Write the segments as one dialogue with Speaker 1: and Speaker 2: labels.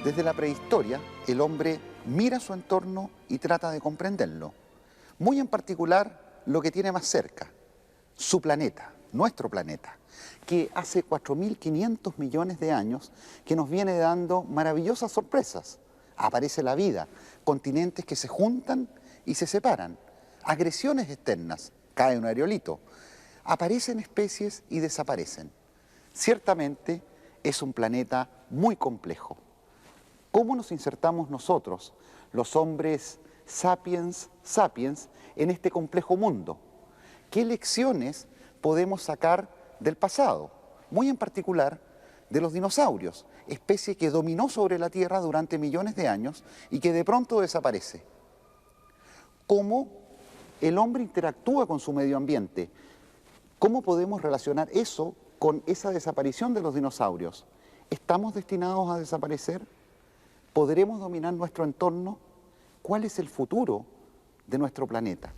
Speaker 1: Desde la prehistoria, el hombre mira su entorno y trata de comprenderlo. Muy en particular, lo que tiene más cerca, su planeta, nuestro planeta, que hace 4.500 millones de años que nos viene dando maravillosas sorpresas. Aparece la vida, continentes que se juntan y se separan, agresiones externas, cae un aerolito, aparecen especies y desaparecen. Ciertamente es un planeta muy complejo. ¿Cómo nos insertamos nosotros, los hombres sapiens, en este complejo mundo? ¿Qué lecciones podemos sacar del pasado? Muy en particular de los dinosaurios, especie que dominó sobre la Tierra durante millones de años y que de pronto desaparece. ¿Cómo el hombre interactúa con su medio ambiente? ¿Cómo podemos relacionar eso con esa desaparición de los dinosaurios? ¿Estamos destinados a desaparecer? ¿Podremos dominar nuestro entorno? ¿Cuál es el futuro de nuestro planeta?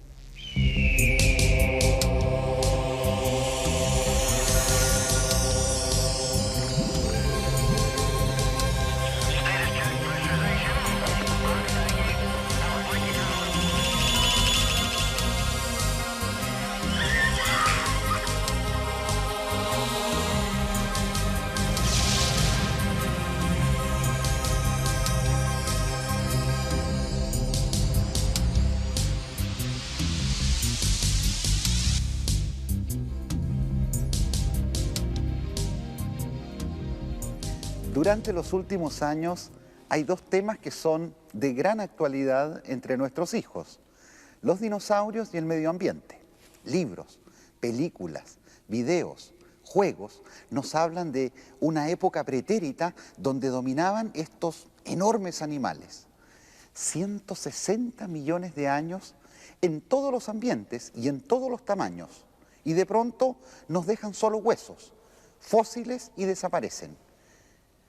Speaker 1: Durante los últimos años hay dos temas que son de gran actualidad entre nuestros hijos: los dinosaurios y el medio ambiente. Libros, películas, videos, juegos nos hablan de una época pretérita donde dominaban estos enormes animales. 160 millones de años en todos los ambientes y en todos los tamaños. Y de pronto nos dejan solo huesos, fósiles, y desaparecen.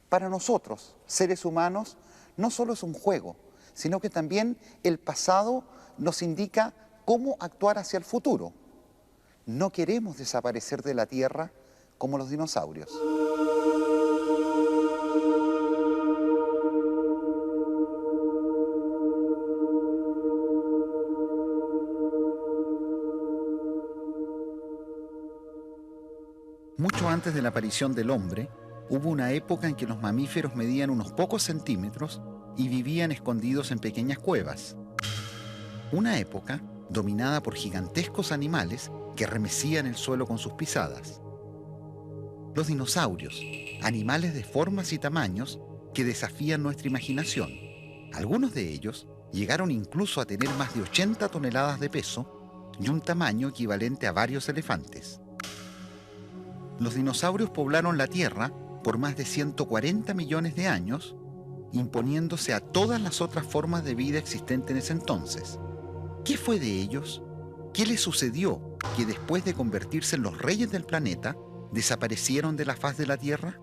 Speaker 1: Para nosotros, seres humanos, no solo es un juego, sino que también el pasado nos indica cómo actuar hacia el futuro. No queremos desaparecer de la Tierra como los dinosaurios. Mucho antes de la aparición del hombre, hubo una época en que los mamíferos medían unos pocos centímetros y vivían escondidos en pequeñas cuevas. Una época dominada por gigantescos animales que remecían el suelo con sus pisadas. Los dinosaurios, animales de formas y tamaños que desafían nuestra imaginación. Algunos de ellos llegaron incluso a tener más de 80 toneladas de peso y un tamaño equivalente a varios elefantes. Los dinosaurios poblaron la Tierra por más de 140 millones de años, imponiéndose a todas las otras formas de vida existentes en ese entonces. ¿Qué fue de ellos? ¿Qué les sucedió que después de convertirse en los reyes del planeta, desaparecieron de la faz de la Tierra?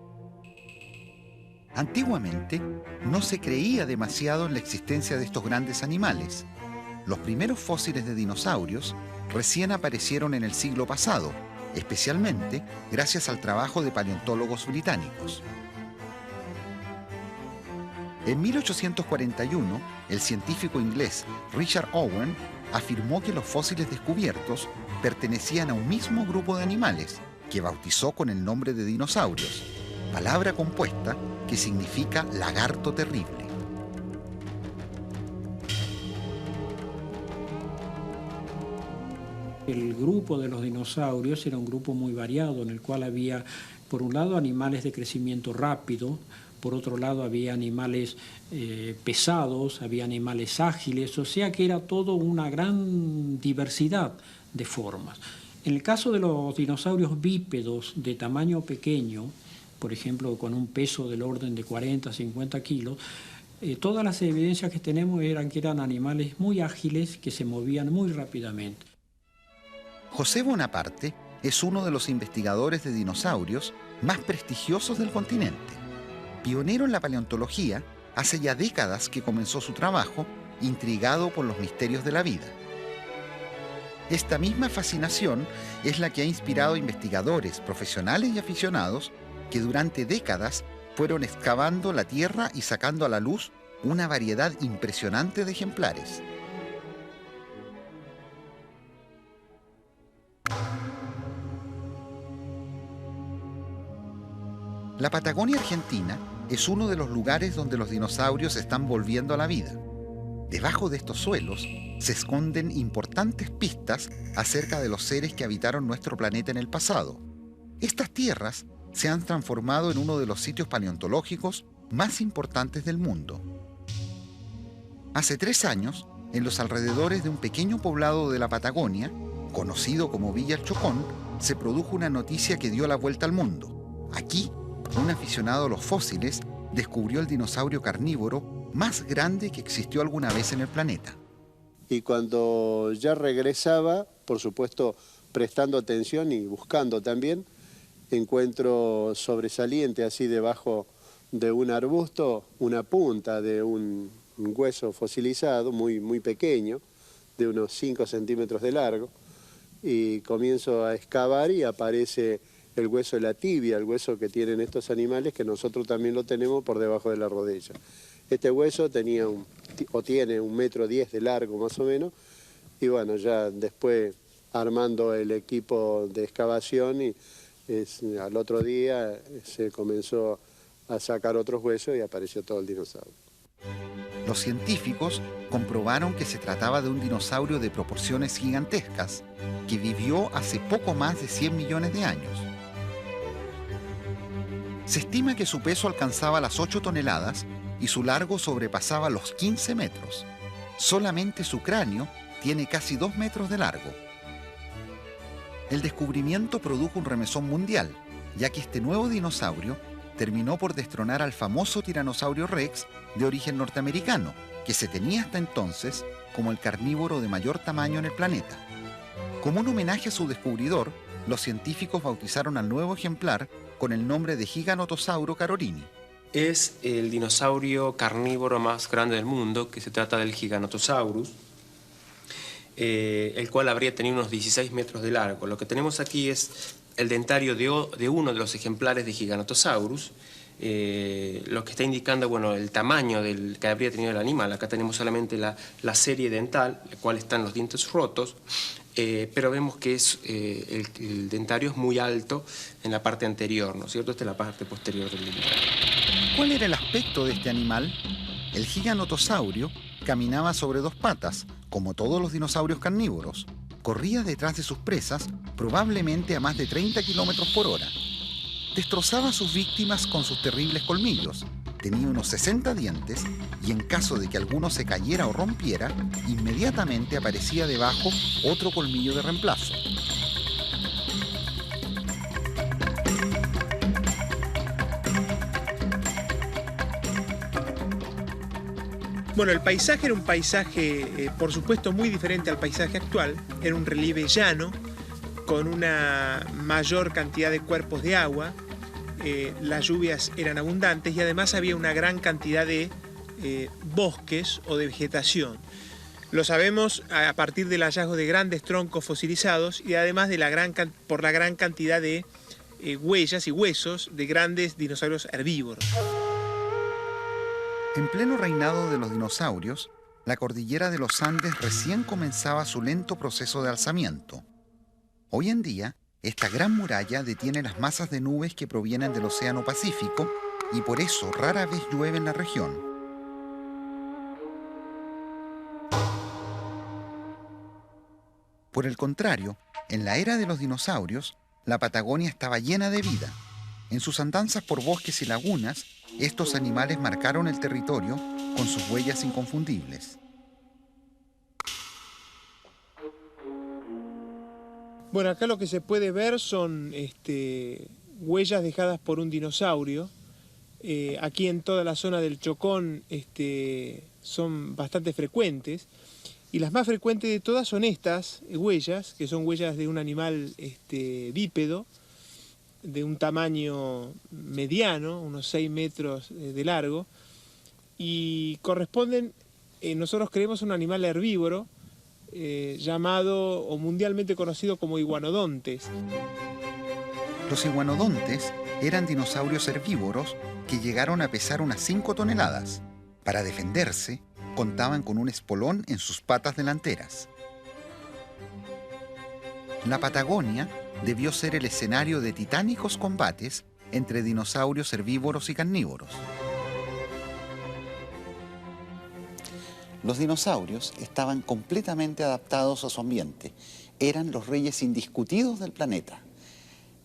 Speaker 1: Antiguamente, no se creía demasiado en la existencia de estos grandes animales. Los primeros fósiles de dinosaurios recién aparecieron en el siglo pasado, especialmente gracias al trabajo de paleontólogos británicos. En 1841, el científico inglés Richard Owen afirmó que los fósiles descubiertos pertenecían a un mismo grupo de animales, que bautizó con el nombre de dinosaurios, palabra compuesta que significa lagarto terrible.
Speaker 2: El grupo de los dinosaurios era un grupo muy variado, en el cual había, por un lado, animales de crecimiento rápido, por otro lado había animales pesados, había animales ágiles, o sea que era todo una gran diversidad de formas. En el caso de los dinosaurios bípedos de tamaño pequeño, por ejemplo, con un peso del orden de 40, 50 kilos, todas las evidencias que tenemos eran que eran animales muy ágiles que se movían muy rápidamente.
Speaker 1: José Bonaparte es uno de los investigadores de dinosaurios más prestigiosos del continente. Pionero en la paleontología, hace ya décadas que comenzó su trabajo, intrigado por los misterios de la vida. Esta misma fascinación es la que ha inspirado a investigadores, profesionales y aficionados que durante décadas fueron excavando la tierra y sacando a la luz una variedad impresionante de ejemplares. La Patagonia Argentina es uno de los lugares donde los dinosaurios están volviendo a la vida. Debajo de estos suelos se esconden importantes pistas acerca de los seres que habitaron nuestro planeta en el pasado. Estas tierras se han transformado en uno de los sitios paleontológicos más importantes del mundo. Hace 3 años, en los alrededores de un pequeño poblado de la Patagonia, conocido como Villa El Chocón, se produjo una noticia que dio la vuelta al mundo. Aquí, un aficionado a los fósiles descubrió el dinosaurio carnívoro más grande que existió alguna vez en el planeta.
Speaker 3: Y cuando ya regresaba, por supuesto, prestando atención y buscando también, encuentro sobresaliente así debajo de un arbusto una punta de un hueso fosilizado muy pequeño, de unos 5 centímetros de largo, y comienzo a excavar y aparece el hueso de la tibia, el hueso que tienen estos animales, que nosotros también lo tenemos por debajo de la rodilla. Este hueso tiene 1,10 metros de largo más o menos, y bueno, ya después armando el equipo de excavación y al otro día se comenzó a sacar otros huesos y apareció todo el dinosaurio.
Speaker 1: Los científicos comprobaron que se trataba de un dinosaurio de proporciones gigantescas que vivió hace poco más de 100 millones de años. Se estima que su peso alcanzaba las 8 toneladas y su largo sobrepasaba los 15 metros. Solamente su cráneo tiene casi 2 metros de largo. El descubrimiento produjo un remesón mundial, ya que este nuevo dinosaurio terminó por destronar al famoso Tiranosaurio Rex de origen norteamericano, que se tenía hasta entonces como el carnívoro de mayor tamaño en el planeta. Como un homenaje a su descubridor, los científicos bautizaron al nuevo ejemplar con el nombre de Giganotosauro carorini.
Speaker 4: Es el dinosaurio carnívoro más grande del mundo, que se trata del Giganotosaurus, el cual habría tenido unos 16 metros de largo. Lo que tenemos aquí es el dentario de uno de los ejemplares de Giganotosaurus, lo que está indicando, bueno, el tamaño que habría tenido el animal. Acá tenemos solamente la serie dental, en la cual están los dientes rotos, pero vemos que el dentario es muy alto en la parte anterior, ¿no es cierto? Esta es la parte posterior del dentario.
Speaker 1: ¿Cuál era el aspecto de este animal? El Giganotosaurio caminaba sobre 2 patas, como todos los dinosaurios carnívoros. Corría detrás de sus presas, probablemente a más de 30 kilómetros por hora. Destrozaba a sus víctimas con sus terribles colmillos. Tenía unos 60 dientes y en caso de que alguno se cayera o rompiera, inmediatamente aparecía debajo otro colmillo de reemplazo.
Speaker 5: Bueno, el paisaje era un paisaje, por supuesto, muy diferente al paisaje actual. Era un relieve llano, con una mayor cantidad de cuerpos de agua. Las lluvias eran abundantes y además había una gran cantidad de bosques o de vegetación. Lo sabemos a partir del hallazgo de grandes troncos fosilizados y además de por la gran cantidad de huellas y huesos de grandes dinosaurios herbívoros.
Speaker 1: En pleno reinado de los dinosaurios, la cordillera de los Andes recién comenzaba su lento proceso de alzamiento. Hoy en día, esta gran muralla detiene las masas de nubes que provienen del Océano Pacífico y por eso rara vez llueve en la región. Por el contrario, en la era de los dinosaurios, la Patagonia estaba llena de vida. En sus andanzas por bosques y lagunas, estos animales marcaron el territorio con sus huellas inconfundibles.
Speaker 5: Bueno, acá lo que se puede ver son huellas dejadas por un dinosaurio. Aquí en toda la zona del Chocón son bastante frecuentes. Y las más frecuentes de todas son estas huellas, que son huellas de un animal bípedo, de un tamaño mediano, unos 6 metros de largo, y corresponden, nosotros creemos, a un animal herbívoro llamado o mundialmente conocido como iguanodontes.
Speaker 1: Los iguanodontes eran dinosaurios herbívoros que llegaron a pesar unas 5 toneladas. Para defenderse, contaban con un espolón en sus patas delanteras. La Patagonia debió ser el escenario de titánicos combates entre dinosaurios herbívoros y carnívoros. Los dinosaurios estaban completamente adaptados a su ambiente. Eran los reyes indiscutidos del planeta.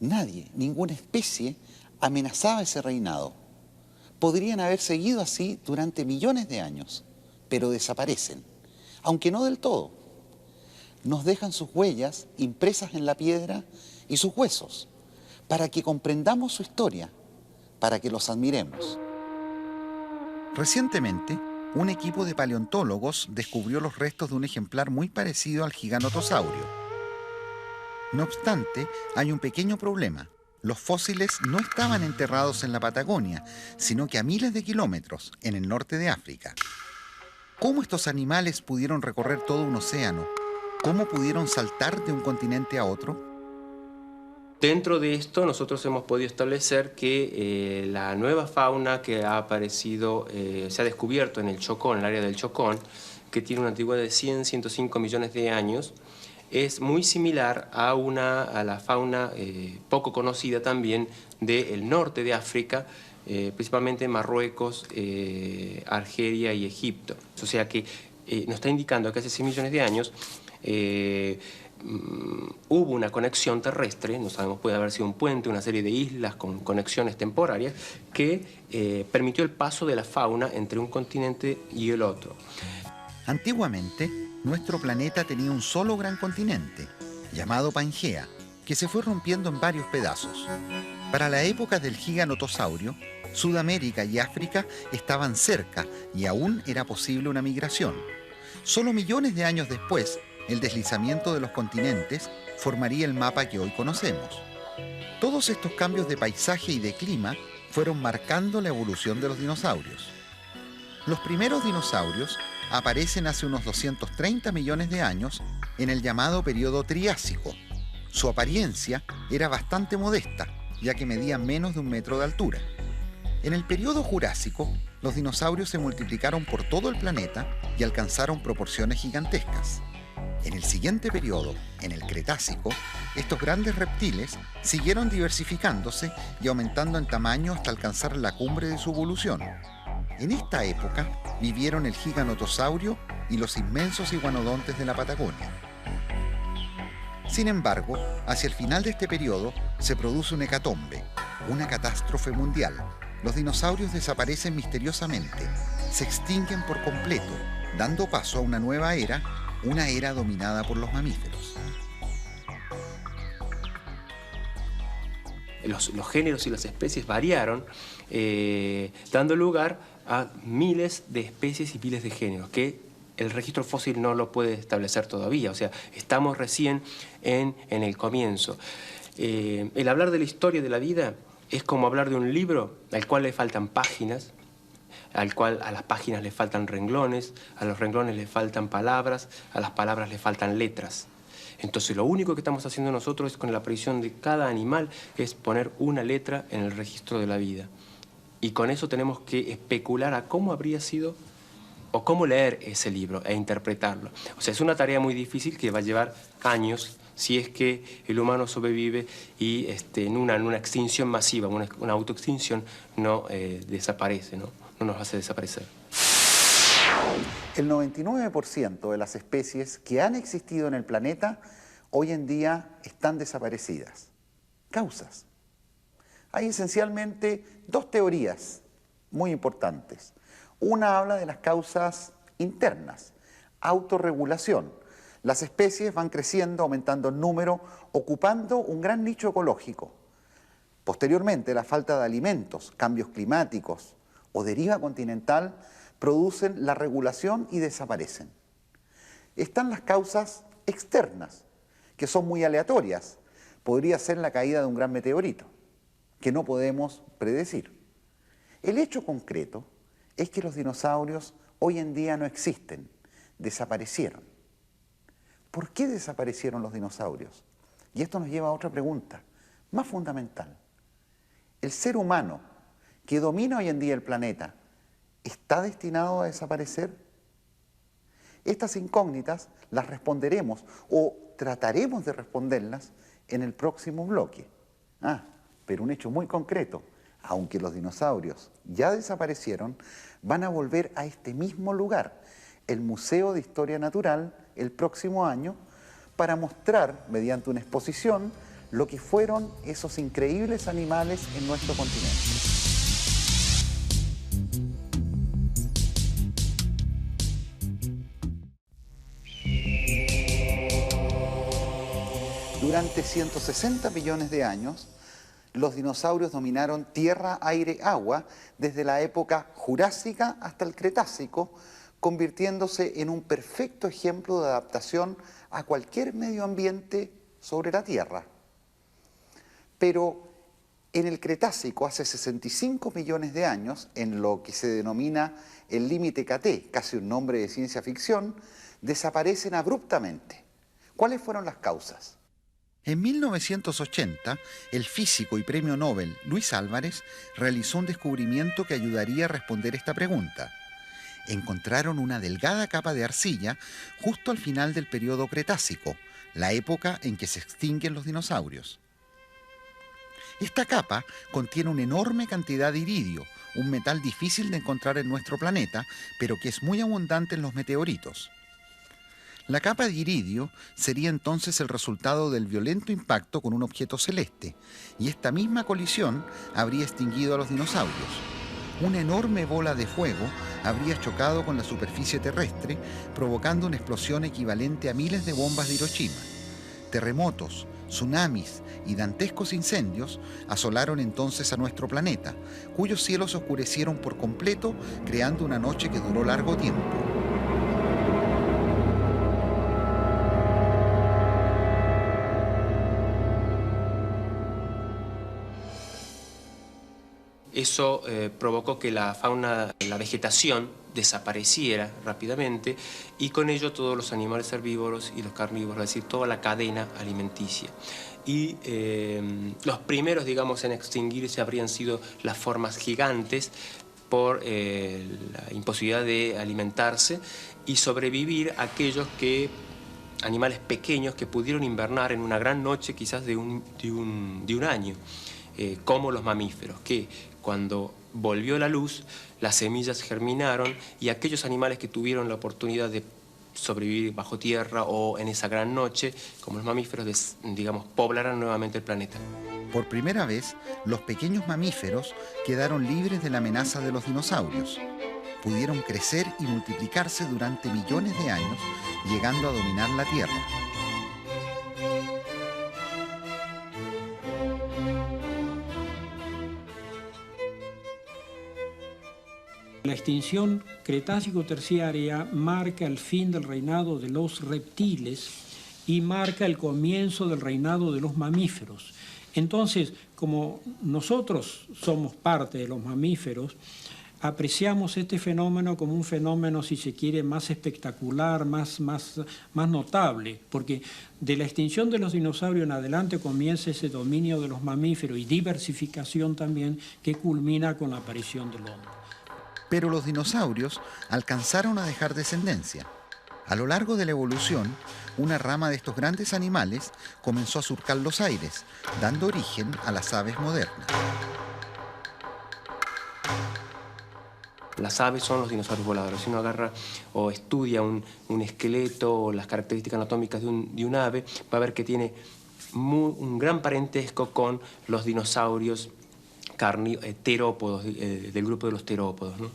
Speaker 1: Nadie, ninguna especie, amenazaba ese reinado. Podrían haber seguido así durante millones de años, pero desaparecen, aunque no del todo. Nos dejan sus huellas impresas en la piedra y sus huesos, para que comprendamos su historia, para que los admiremos. Recientemente, un equipo de paleontólogos descubrió los restos de un ejemplar muy parecido al Gigantosaurio. No obstante, hay un pequeño problema. Los fósiles no estaban enterrados en la Patagonia, sino que a miles de kilómetros, en el norte de África. ¿Cómo estos animales pudieron recorrer todo un océano? ¿Cómo pudieron saltar de un continente a otro?
Speaker 4: Dentro de esto nosotros hemos podido establecer que la nueva fauna que ha aparecido, se ha descubierto en el Chocón, en el área del Chocón, que tiene una antigüedad de 105 millones de años, es muy similar a la fauna poco conocida también del norte de África, principalmente Marruecos, Argelia y Egipto. O sea que nos está indicando que hace 6 millones de años hubo una conexión terrestre, no sabemos, puede haber sido un puente, una serie de islas con conexiones temporarias que permitió el paso de la fauna entre un continente y el otro.
Speaker 1: Antiguamente, nuestro planeta tenía un solo gran continente, llamado Pangea, que se fue rompiendo en varios pedazos. Para la época del Gigantosaurio, Sudamérica y África estaban cerca y aún era posible una migración. Solo millones de años después, el deslizamiento de los continentes formaría el mapa que hoy conocemos. Todos estos cambios de paisaje y de clima fueron marcando la evolución de los dinosaurios. Los primeros dinosaurios aparecen hace unos 230 millones de años en el llamado periodo Triásico. Su apariencia era bastante modesta, ya que medían menos de 1 metro de altura. En el periodo Jurásico, los dinosaurios se multiplicaron por todo el planeta y alcanzaron proporciones gigantescas. En el siguiente periodo, en el Cretácico, estos grandes reptiles siguieron diversificándose y aumentando en tamaño hasta alcanzar la cumbre de su evolución. En esta época vivieron el Gigantosaurio y los inmensos iguanodontes de la Patagonia. Sin embargo, hacia el final de este periodo se produce un hecatombe, una catástrofe mundial. Los dinosaurios desaparecen misteriosamente, se extinguen por completo, dando paso a una nueva era, una era dominada por los mamíferos.
Speaker 4: Los géneros y las especies variaron, dando lugar a miles de especies y miles de géneros, que el registro fósil no lo puede establecer todavía. O sea, estamos recién en el comienzo. El hablar de la historia de la vida es como hablar de un libro al cual le faltan páginas, al cual a las páginas le faltan renglones, a los renglones le faltan palabras, a las palabras le faltan letras. Entonces lo único que estamos haciendo nosotros es, con la aparición de cada animal, es poner una letra en el registro de la vida. Y con eso tenemos que especular a cómo habría sido o cómo leer ese libro e interpretarlo. O sea, es una tarea muy difícil que va a llevar años si es que el humano sobrevive y en una extinción masiva, una autoextinción, no desaparece, ¿no? No nos hace desaparecer.
Speaker 1: El 99% de las especies que han existido en el planeta hoy en día están desaparecidas. Causas. Hay esencialmente 2 teorías muy importantes. Una habla de las causas internas, autorregulación. Las especies van creciendo, aumentando en número, ocupando un gran nicho ecológico. Posteriormente, la falta de alimentos, cambios climáticos o deriva continental producen la regulación y desaparecen. Están las causas externas, que son muy aleatorias. Podría ser la caída de un gran meteorito, que no podemos predecir. El hecho concreto es que los dinosaurios hoy en día no existen, desaparecieron. ¿Por qué desaparecieron los dinosaurios? Y esto nos lleva a otra pregunta, más fundamental. ¿El ser humano que domina hoy en día el planeta está destinado a desaparecer? Estas incógnitas las responderemos o trataremos de responderlas en el próximo bloque. Pero un hecho muy concreto: aunque los dinosaurios ya desaparecieron, van a volver a este mismo lugar, el Museo de Historia Natural, el próximo año, para mostrar, mediante una exposición, lo que fueron esos increíbles animales en nuestro continente. Durante 160 millones de años, los dinosaurios dominaron tierra, aire, agua, desde la época jurásica hasta el Cretácico, convirtiéndose en un perfecto ejemplo de adaptación a cualquier medio ambiente sobre la Tierra. Pero en el Cretácico, hace 65 millones de años, en lo que se denomina el límite KT, casi un nombre de ciencia ficción, desaparecen abruptamente. ¿Cuáles fueron las causas? En 1980, el físico y premio Nobel Luis Álvarez realizó un descubrimiento que ayudaría a responder esta pregunta. Encontraron una delgada capa de arcilla justo al final del periodo Cretácico, la época en que se extinguen los dinosaurios. Esta capa contiene una enorme cantidad de iridio, un metal difícil de encontrar en nuestro planeta, pero que es muy abundante en los meteoritos. La capa de iridio sería entonces el resultado del violento impacto con un objeto celeste, y esta misma colisión habría extinguido a los dinosaurios. Una enorme bola de fuego habría chocado con la superficie terrestre, provocando una explosión equivalente a miles de bombas de Hiroshima. Terremotos, tsunamis y dantescos incendios asolaron entonces a nuestro planeta, cuyos cielos oscurecieron por completo, creando una noche que duró largo tiempo.
Speaker 4: Eso provocó que la fauna, la vegetación desapareciera rápidamente y con ello todos los animales herbívoros y los carnívoros, es decir, toda la cadena alimenticia. Y los primeros, digamos, en extinguirse habrían sido las formas gigantes por la imposibilidad de alimentarse y sobrevivir aquellos animales pequeños que pudieron invernar en una gran noche quizás de un año, como los mamíferos, que cuando volvió la luz, las semillas germinaron y aquellos animales que tuvieron la oportunidad de sobrevivir bajo tierra o en esa gran noche, como los mamíferos, digamos, poblarán nuevamente el planeta.
Speaker 1: Por primera vez, los pequeños mamíferos quedaron libres de la amenaza de los dinosaurios. Pudieron crecer y multiplicarse durante millones de años, llegando a dominar la Tierra.
Speaker 2: La extinción Cretácico-Terciaria marca el fin del reinado de los reptiles y marca el comienzo del reinado de los mamíferos. Entonces, como nosotros somos parte de los mamíferos, apreciamos este fenómeno como un fenómeno, si se quiere, más espectacular, más notable, porque de la extinción de los dinosaurios en adelante comienza ese dominio de los mamíferos y diversificación también que culmina con la aparición del hombre.
Speaker 1: Pero los dinosaurios alcanzaron a dejar descendencia. A lo largo de la evolución, una rama de estos grandes animales comenzó a surcar los aires, dando origen a las aves modernas.
Speaker 4: Las aves son los dinosaurios voladores. Si uno agarra o estudia un esqueleto o las características anatómicas de un ave, va a ver que tiene un gran parentesco con los dinosaurios terópodos, del grupo de los terópodos, ¿no?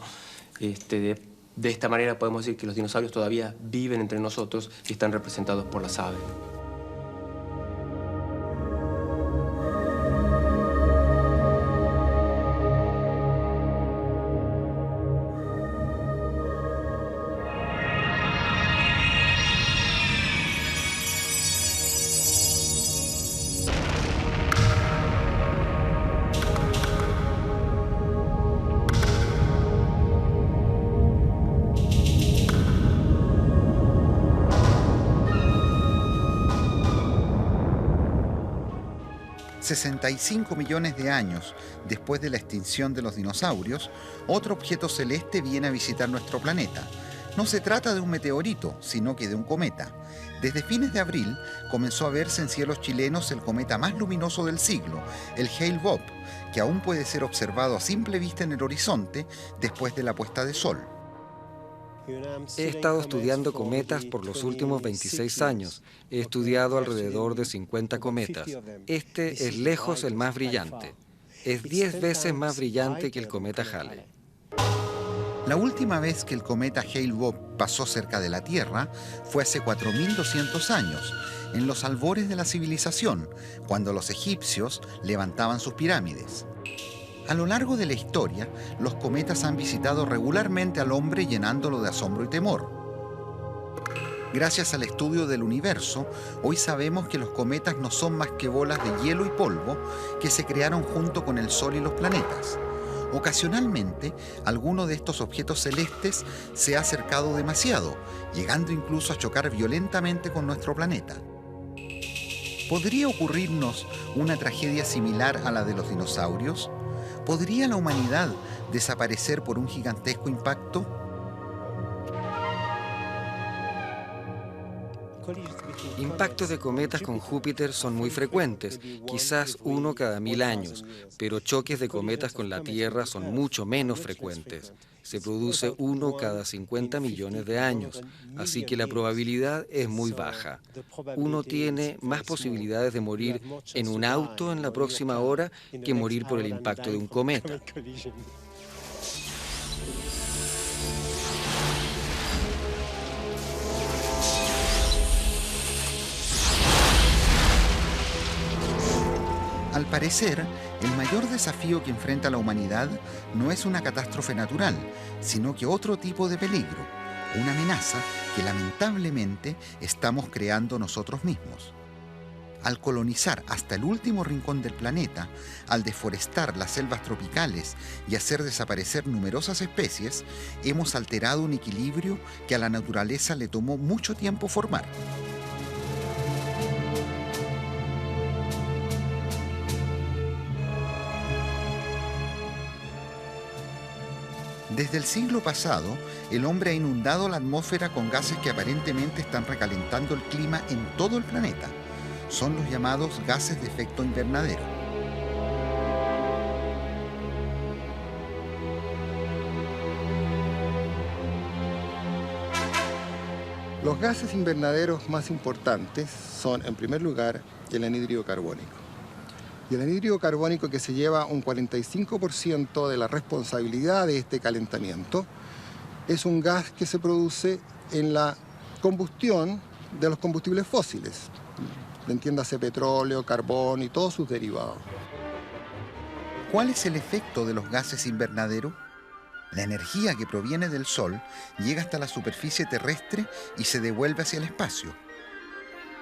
Speaker 4: De esta manera podemos decir que los dinosaurios todavía viven entre nosotros y están representados por las aves.
Speaker 1: 65 millones de años después de la extinción de los dinosaurios, otro objeto celeste viene a visitar nuestro planeta. No se trata de un meteorito, sino que de un cometa. Desde fines de abril comenzó a verse en cielos chilenos el cometa más luminoso del siglo, el Hale-Bopp, que aún puede ser observado a simple vista en el horizonte después de la puesta de sol.
Speaker 6: He estado estudiando cometas por los últimos 26 años. He estudiado alrededor de 50 cometas. Este es lejos el más brillante. Es 10 veces más brillante que el cometa Halley.
Speaker 1: La última vez que el cometa Hale-Bopp pasó cerca de la Tierra fue hace 4.200 años, en los albores de la civilización, cuando los egipcios levantaban sus pirámides. A lo largo de la historia, los cometas han visitado regularmente al hombre llenándolo de asombro y temor. Gracias al estudio del universo, hoy sabemos que los cometas no son más que bolas de hielo y polvo que se crearon junto con el Sol y los planetas. Ocasionalmente, alguno de estos objetos celestes se ha acercado demasiado, llegando incluso a chocar violentamente con nuestro planeta. ¿Podría ocurrirnos una tragedia similar a la de los dinosaurios? ¿Podría la humanidad desaparecer por un gigantesco impacto?
Speaker 6: Impactos de cometas con Júpiter son muy frecuentes, quizás uno cada 1000 años, pero choques de cometas con la Tierra son mucho menos frecuentes. Se produce uno cada 50 millones de años, así que la probabilidad es muy baja. Uno tiene más posibilidades de morir en un auto en la próxima hora que morir por el impacto de un cometa.
Speaker 1: Al parecer, el mayor desafío que enfrenta la humanidad no es una catástrofe natural, sino que otro tipo de peligro, una amenaza que lamentablemente estamos creando nosotros mismos. Al colonizar hasta el último rincón del planeta, al deforestar las selvas tropicales y hacer desaparecer numerosas especies, hemos alterado un equilibrio que a la naturaleza le tomó mucho tiempo formar. Desde el siglo pasado, el hombre ha inundado la atmósfera con gases que aparentemente están recalentando el clima en todo el planeta. Son los llamados gases de efecto invernadero.
Speaker 7: Los gases invernaderos más importantes son, en primer lugar, el anhídrido carbónico. Y el anhídrido carbónico, que se lleva un 45% de la responsabilidad de este calentamiento, es un gas que se produce en la combustión de los combustibles fósiles. Entiéndase petróleo, carbón y todos sus derivados.
Speaker 1: ¿Cuál es el efecto de los gases invernadero? La energía que proviene del Sol llega hasta la superficie terrestre y se devuelve hacia el espacio.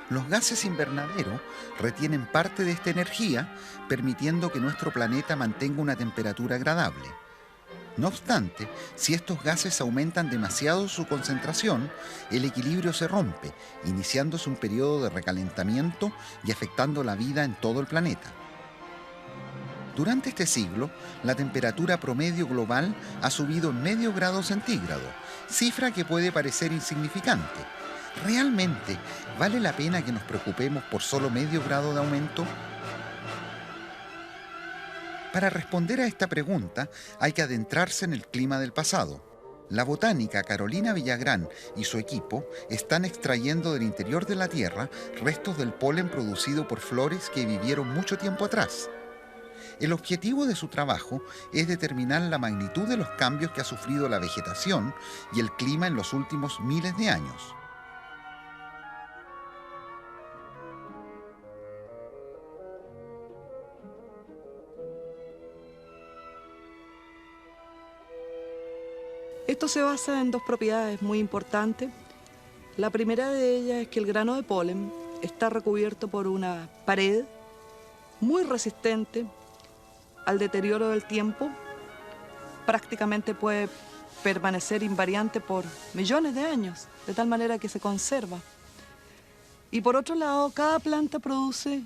Speaker 1: Los gases invernadero retienen parte de esta energía, permitiendo que nuestro planeta mantenga una temperatura agradable. No obstante, si estos gases aumentan demasiado su concentración, el equilibrio se rompe, iniciándose un periodo de recalentamiento y afectando la vida en todo el planeta. Durante este siglo, la temperatura promedio global ha subido en medio grado centígrado, cifra que puede parecer insignificante. ¿Realmente vale la pena que nos preocupemos por solo medio grado de aumento? Para responder a esta pregunta hay que adentrarse en el clima del pasado. La botánica Carolina Villagrán y su equipo están extrayendo del interior de la Tierra restos del polen producido por flores que vivieron mucho tiempo atrás. El objetivo de su trabajo es determinar la magnitud de los cambios que ha sufrido la vegetación y el clima en los últimos miles de años.
Speaker 8: Esto se basa en dos propiedades muy importantes. La primera de ellas es que el grano de polen está recubierto por una pared muy resistente al deterioro del tiempo. Prácticamente puede permanecer invariante por millones de años, de tal manera que se conserva. Y por otro lado, cada planta produce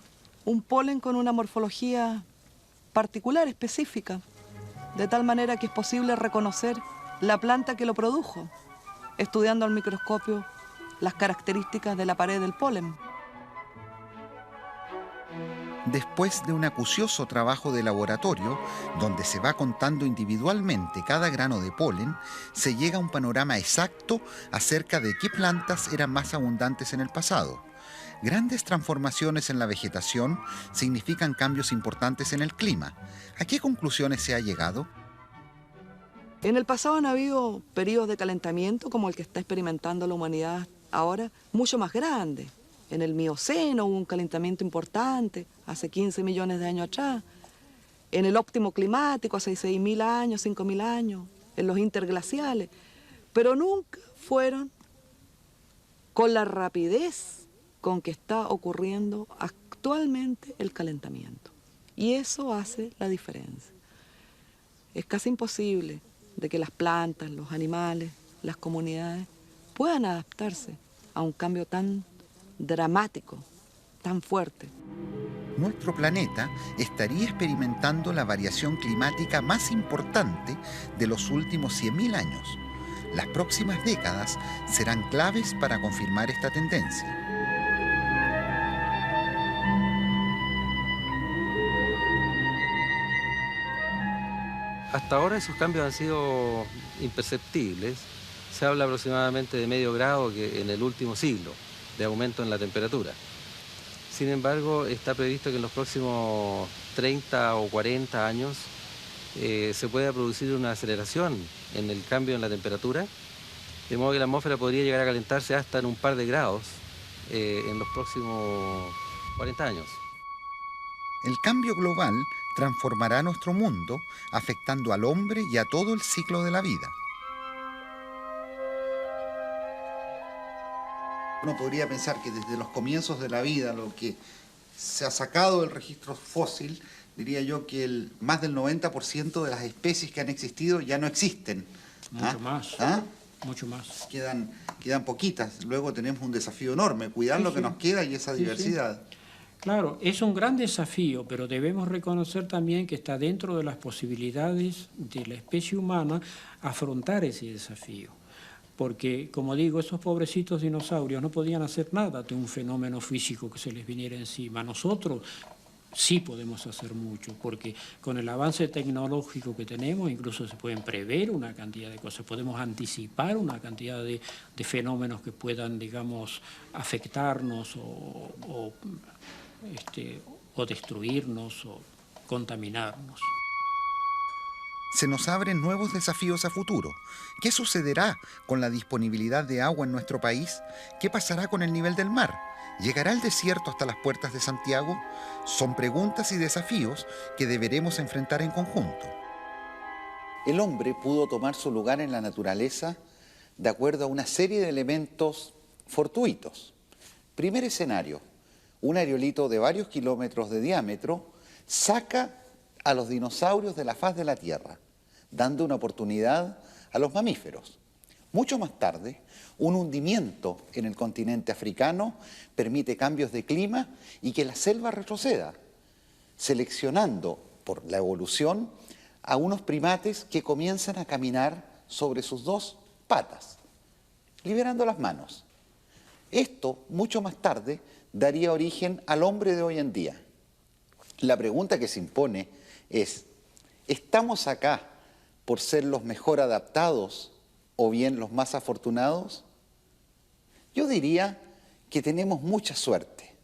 Speaker 8: un polen con una morfología particular, específica, de tal manera que es posible reconocer la planta que lo produjo, estudiando al microscopio las características de la pared del polen.
Speaker 1: Después de un acucioso trabajo de laboratorio, donde se va contando individualmente cada grano de polen, se llega a un panorama exacto acerca de qué plantas eran más abundantes en el pasado. Grandes transformaciones en la vegetación significan cambios importantes en el clima. ¿A qué conclusiones se ha llegado?
Speaker 8: En el pasado han habido periodos de calentamiento, como el que está experimentando la humanidad ahora, mucho más grandes. En el Mioceno hubo un calentamiento importante, hace 15 millones de años atrás. En el óptimo climático, hace 6.000 años, 5.000 años, en los interglaciales. Pero nunca fueron con la rapidez con que está ocurriendo actualmente el calentamiento. Y eso hace la diferencia. Es casi imposible de que las plantas, los animales, las comunidades puedan adaptarse a un cambio tan dramático, tan fuerte.
Speaker 1: Nuestro planeta estaría experimentando la variación climática más importante de los últimos 100.000 años. Las próximas décadas serán claves para confirmar esta tendencia.
Speaker 6: Hasta ahora esos cambios han sido imperceptibles. Se habla aproximadamente de medio grado en el último siglo de aumento en la temperatura. Sin embargo, está previsto que en los próximos 30 o 40 años se pueda producir una aceleración en el cambio en la temperatura, de modo que la atmósfera podría llegar a calentarse hasta en un par de grados en los próximos 40 años.
Speaker 1: El cambio global transformará nuestro mundo, afectando al hombre y a todo el ciclo de la vida. Uno podría pensar que desde los comienzos de la vida, lo que se ha sacado del registro fósil, diría yo que más del 90% de las especies que han existido ya no existen.
Speaker 2: Mucho más. Mucho más.
Speaker 1: Quedan poquitas. Luego tenemos un desafío enorme, cuidar lo que nos queda y esa diversidad.
Speaker 2: Claro, es un gran desafío, pero debemos reconocer también que está dentro de las posibilidades de la especie humana afrontar ese desafío. Porque, como digo, esos pobrecitos dinosaurios no podían hacer nada de un fenómeno físico que se les viniera encima. Nosotros sí podemos hacer mucho, porque con el avance tecnológico que tenemos, incluso se pueden prever una cantidad de cosas, podemos anticipar una cantidad de fenómenos que puedan, digamos, afectarnos o destruirnos o contaminarnos.
Speaker 1: Se nos abren nuevos desafíos a futuro. ¿Qué sucederá con la disponibilidad de agua en nuestro país? ¿Qué pasará con el nivel del mar? ¿Llegará el desierto hasta las puertas de Santiago? Son preguntas y desafíos que deberemos enfrentar en conjunto. El hombre pudo tomar su lugar en la naturaleza de acuerdo a una serie de elementos fortuitos. Primer escenario, un aerolito de varios kilómetros de diámetro saca a los dinosaurios de la faz de la Tierra, dando una oportunidad a los mamíferos. Mucho más tarde, un hundimiento en el continente africano permite cambios de clima y que la selva retroceda, seleccionando por la evolución a unos primates que comienzan a caminar sobre sus dos patas, liberando las manos. Esto, mucho más tarde, daría origen al hombre de hoy en día. La pregunta que se impone es, ¿estamos acá por ser los mejor adaptados o bien los más afortunados? Yo diría que tenemos mucha suerte.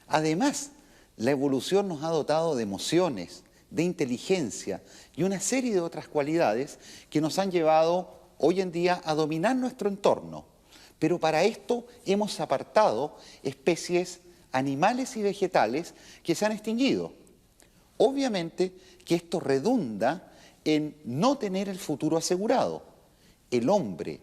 Speaker 1: Además, la evolución nos ha dotado de emociones, de inteligencia y una serie de otras cualidades que nos han llevado hoy en día a dominar nuestro entorno. Pero para esto hemos apartado especies animales y vegetales que se han extinguido. Obviamente que esto redunda en no tener el futuro asegurado. El hombre,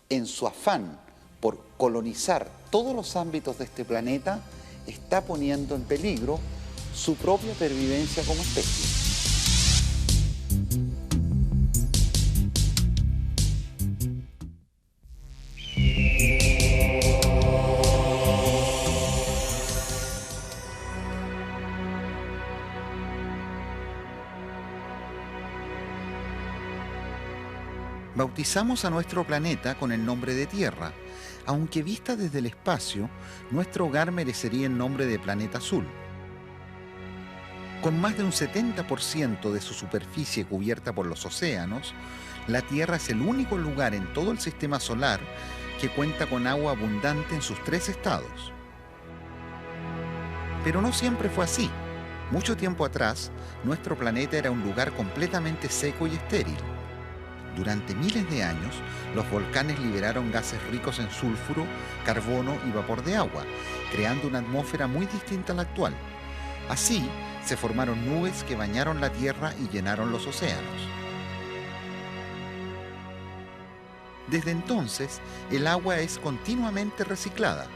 Speaker 1: en su afán por colonizar todos los ámbitos de este planeta, está poniendo en peligro su propia pervivencia como especie. Bautizamos a nuestro planeta con el nombre de Tierra, aunque vista desde el espacio, nuestro hogar merecería el nombre de planeta azul. Con más de un 70% de su superficie cubierta por los océanos, la Tierra es el único lugar en todo el sistema solar que cuenta con agua abundante en sus 3 estados. Pero no siempre fue así. Mucho tiempo atrás, nuestro planeta era un lugar completamente seco y estéril. Durante miles de años, los volcanes liberaron gases ricos en sulfuro, carbono y vapor de agua, creando una atmósfera muy distinta a la actual. Así, se formaron nubes que bañaron la Tierra y llenaron los océanos. Desde entonces, el agua es continuamente reciclada.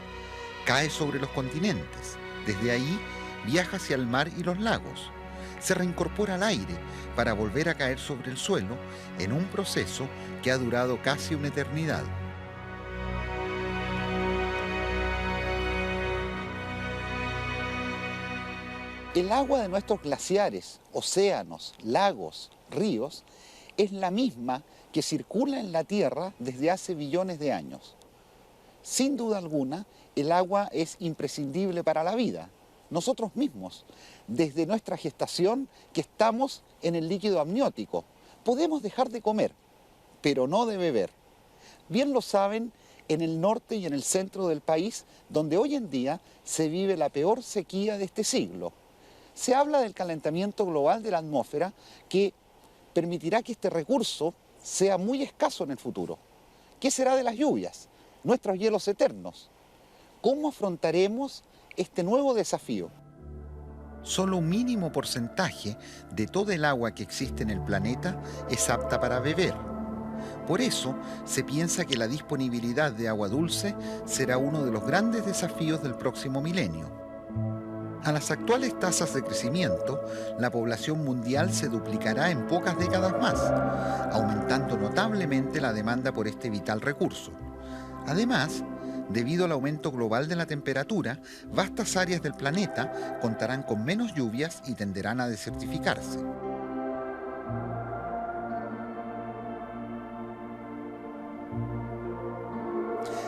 Speaker 1: Cae sobre los continentes. Desde ahí, viaja hacia el mar y los lagos. Se reincorpora al aire para volver a caer sobre el suelo en un proceso que ha durado casi una eternidad. El agua de nuestros glaciares, océanos, lagos, ríos, es la misma que circula en la Tierra desde hace billones de años. Sin duda alguna, el agua es imprescindible para la vida. Nosotros mismos, desde nuestra gestación, que estamos en el líquido amniótico, podemos dejar de comer, pero no de beber. Bien lo saben en el norte y en el centro del país, donde hoy en día se vive la peor sequía de este siglo. Se habla del calentamiento global de la atmósfera que permitirá que este recurso sea muy escaso en el futuro. ¿Qué será de las lluvias? Nuestros hielos eternos. ¿Cómo afrontaremos este nuevo desafío? Solo un mínimo porcentaje de todo el agua que existe en el planeta es apta para beber. Por eso, se piensa que la disponibilidad de agua dulce será uno de los grandes desafíos del próximo milenio. A las actuales tasas de crecimiento, la población mundial se duplicará en pocas décadas más, aumentando notablemente la demanda por este vital recurso. Además, debido al aumento global de la temperatura, vastas áreas del planeta contarán con menos lluvias y tenderán a desertificarse.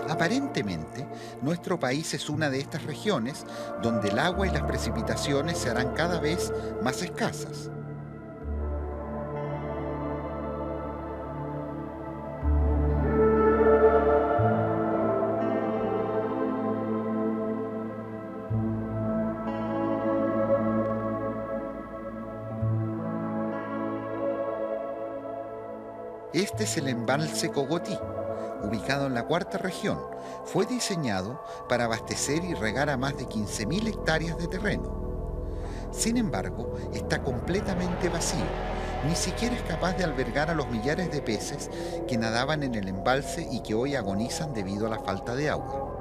Speaker 1: Aparentemente, nuestro país es una de estas regiones donde el agua y las precipitaciones se harán cada vez más escasas. Este es el embalse Cogotí, ubicado en la 4ª región. Fue diseñado para abastecer y regar a más de 15.000 hectáreas de terreno. Sin embargo, está completamente vacío. Ni siquiera es capaz de albergar a los millares de peces que nadaban en el embalse y que hoy agonizan debido a la falta de agua.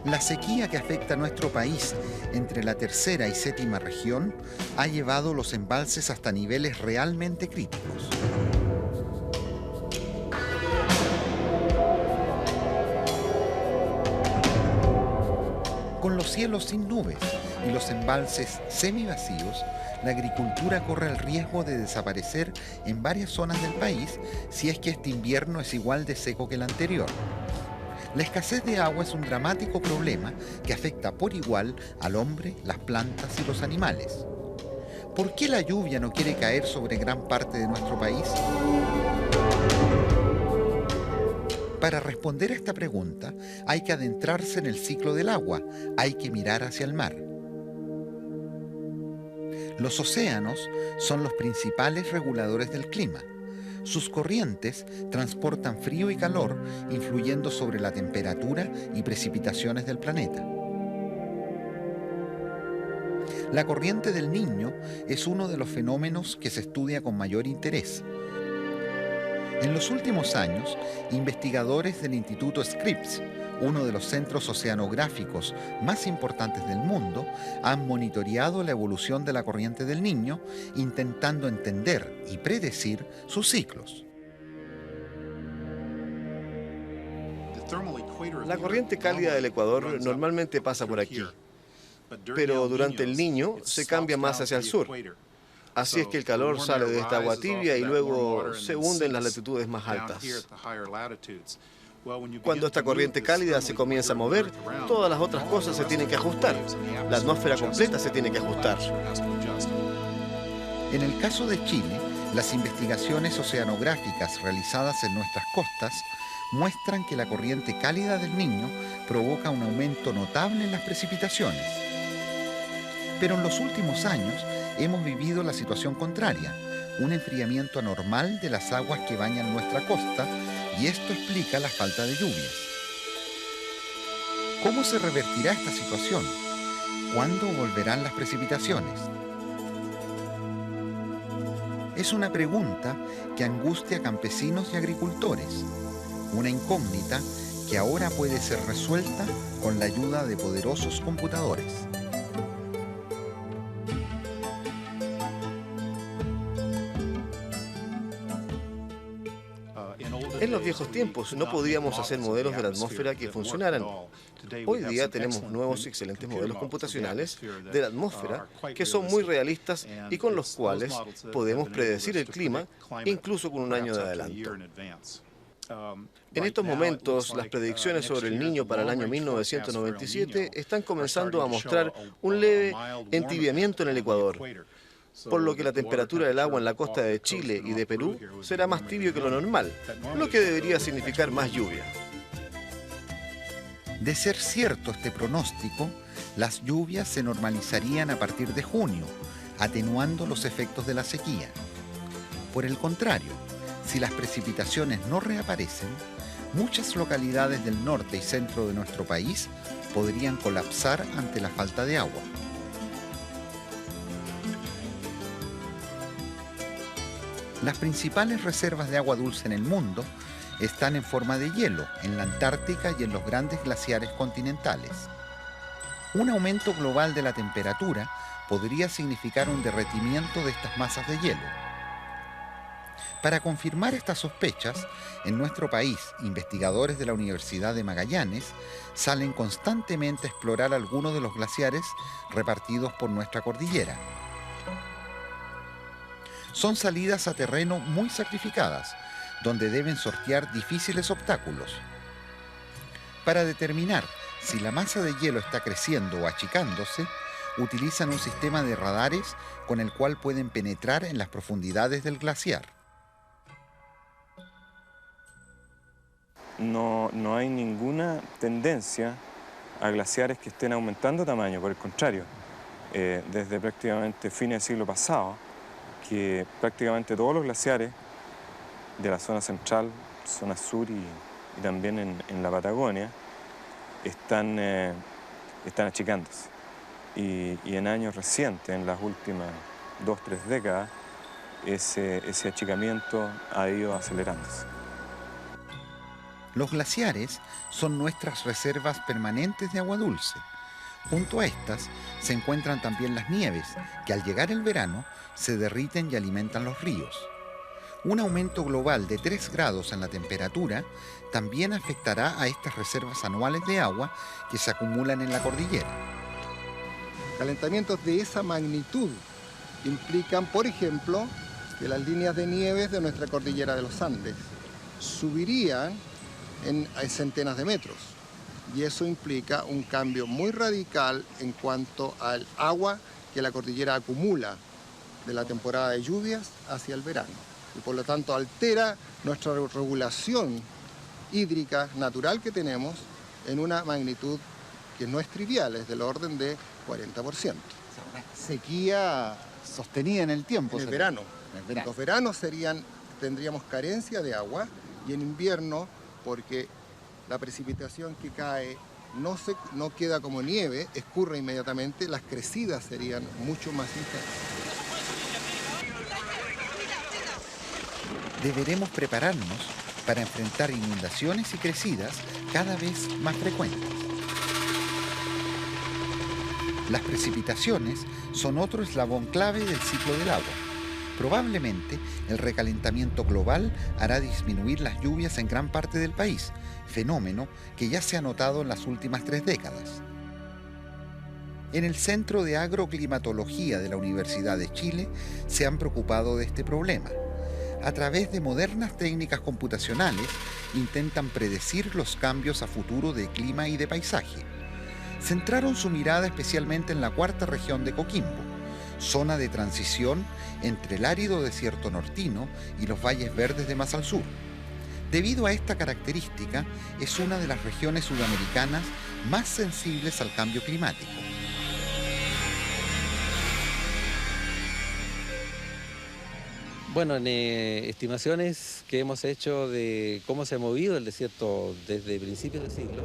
Speaker 1: La sequía que afecta a nuestro país entre la 3ª y 7ª región ha llevado los embalses hasta niveles realmente críticos. Con los cielos sin nubes y los embalses semivacíos, la agricultura corre el riesgo de desaparecer en varias zonas del país si es que este invierno es igual de seco que el anterior. La escasez de agua es un dramático problema que afecta por igual al hombre, las plantas y los animales. ¿Por qué la lluvia no quiere caer sobre gran parte de nuestro país? Para responder a esta pregunta, hay que adentrarse en el ciclo del agua, hay que mirar hacia el mar. Los océanos son los principales reguladores del clima. Sus corrientes transportan frío y calor, influyendo sobre la temperatura y precipitaciones del planeta. La corriente del Niño es uno de los fenómenos que se estudia con mayor interés. En los últimos años, investigadores del Instituto Scripps, uno de los centros oceanográficos más importantes del mundo, han monitoreado la evolución de la corriente del Niño, intentando entender y predecir sus ciclos.
Speaker 9: La corriente cálida del Ecuador normalmente pasa por aquí, pero durante el Niño se cambia más hacia el sur. Así es que el calor sale de esta agua tibia y luego se hunde en las latitudes más altas. Cuando esta corriente cálida se comienza a mover, todas las otras cosas se tienen que ajustar. La atmósfera completa se tiene que ajustar.
Speaker 1: En el caso de Chile, las investigaciones oceanográficas realizadas en nuestras costas muestran que la corriente cálida del Niño provoca un aumento notable en las precipitaciones. Pero en los últimos años hemos vivido la situación contraria, un enfriamiento anormal de las aguas que bañan nuestra costa, y esto explica la falta de lluvias. ¿Cómo se revertirá esta situación? ¿Cuándo volverán las precipitaciones? Es una pregunta que angustia a campesinos y agricultores, una incógnita que ahora puede ser resuelta con la ayuda de poderosos computadores.
Speaker 9: En los viejos tiempos no podíamos hacer modelos de la atmósfera que funcionaran. Hoy día tenemos nuevos y excelentes modelos computacionales de la atmósfera que son muy realistas y con los cuales podemos predecir el clima incluso con un año de adelanto. En estos momentos, las predicciones sobre el Niño para el año 1997 están comenzando a mostrar un leve entibiamiento en el Ecuador, por lo que la temperatura del agua en la costa de Chile y de Perú será más tibio que lo normal, lo que debería significar más lluvia.
Speaker 1: De ser cierto este pronóstico, las lluvias se normalizarían a partir de junio, atenuando los efectos de la sequía. Por el contrario, si las precipitaciones no reaparecen, muchas localidades del norte y centro de nuestro país podrían colapsar ante la falta de agua. Las principales reservas de agua dulce en el mundo están en forma de hielo en la Antártica y en los grandes glaciares continentales. Un aumento global de la temperatura podría significar un derretimiento de estas masas de hielo. Para confirmar estas sospechas, en nuestro país, investigadores de la Universidad de Magallanes salen constantemente a explorar algunos de los glaciares repartidos por nuestra cordillera. Son salidas a terreno muy sacrificadas, donde deben sortear difíciles obstáculos. Para determinar si la masa de hielo está creciendo o achicándose, utilizan un sistema de radares con el cual pueden penetrar en las profundidades del glaciar.
Speaker 10: No hay ninguna tendencia a glaciares que estén aumentando tamaño, por el contrario. Desde prácticamente fines del siglo pasado, que prácticamente todos los glaciares de la zona central, zona sur y también en la Patagonia están achicándose. Y en años recientes, en las últimas 2-3 décadas, ese achicamiento ha ido acelerándose.
Speaker 1: Los glaciares son nuestras reservas permanentes de agua dulce. Junto a estas se encuentran también las nieves, que al llegar el verano se derriten y alimentan los ríos. Un aumento global de 3 grados en la temperatura también afectará a estas reservas anuales de agua que se acumulan en la cordillera.
Speaker 7: Calentamientos de esa magnitud implican, por ejemplo, que las líneas de nieves de nuestra cordillera de los Andes subirían en centenas de metros. Y eso implica un cambio muy radical en cuanto al agua que la cordillera acumula de la temporada de lluvias hacia el verano. Y por lo tanto altera nuestra regulación hídrica natural que tenemos en una magnitud que no es trivial, es del orden de 40%.
Speaker 1: Sequía sostenida en el tiempo.
Speaker 7: En el verano. Los veranos tendríamos carencia de agua, y en invierno, porque la precipitación que cae no queda como nieve, escurre inmediatamente, las crecidas serían mucho más intensas.
Speaker 1: Deberemos prepararnos para enfrentar inundaciones y crecidas cada vez más frecuentes. Las precipitaciones son otro eslabón clave del ciclo del agua. Probablemente el recalentamiento global hará disminuir las lluvias en gran parte del país, fenómeno que ya se ha notado en las últimas 3 décadas. En el Centro de Agroclimatología de la Universidad de Chile se han preocupado de este problema. A través de modernas técnicas computacionales intentan predecir los cambios a futuro de clima y de paisaje. Centraron su mirada especialmente en la 4ª región de Coquimbo, zona de transición entre el árido desierto nortino y los valles verdes de más al sur. Debido a esta característica, es una de las regiones sudamericanas más sensibles al cambio climático.
Speaker 11: Bueno, en estimaciones que hemos hecho de cómo se ha movido el desierto desde principios del siglo,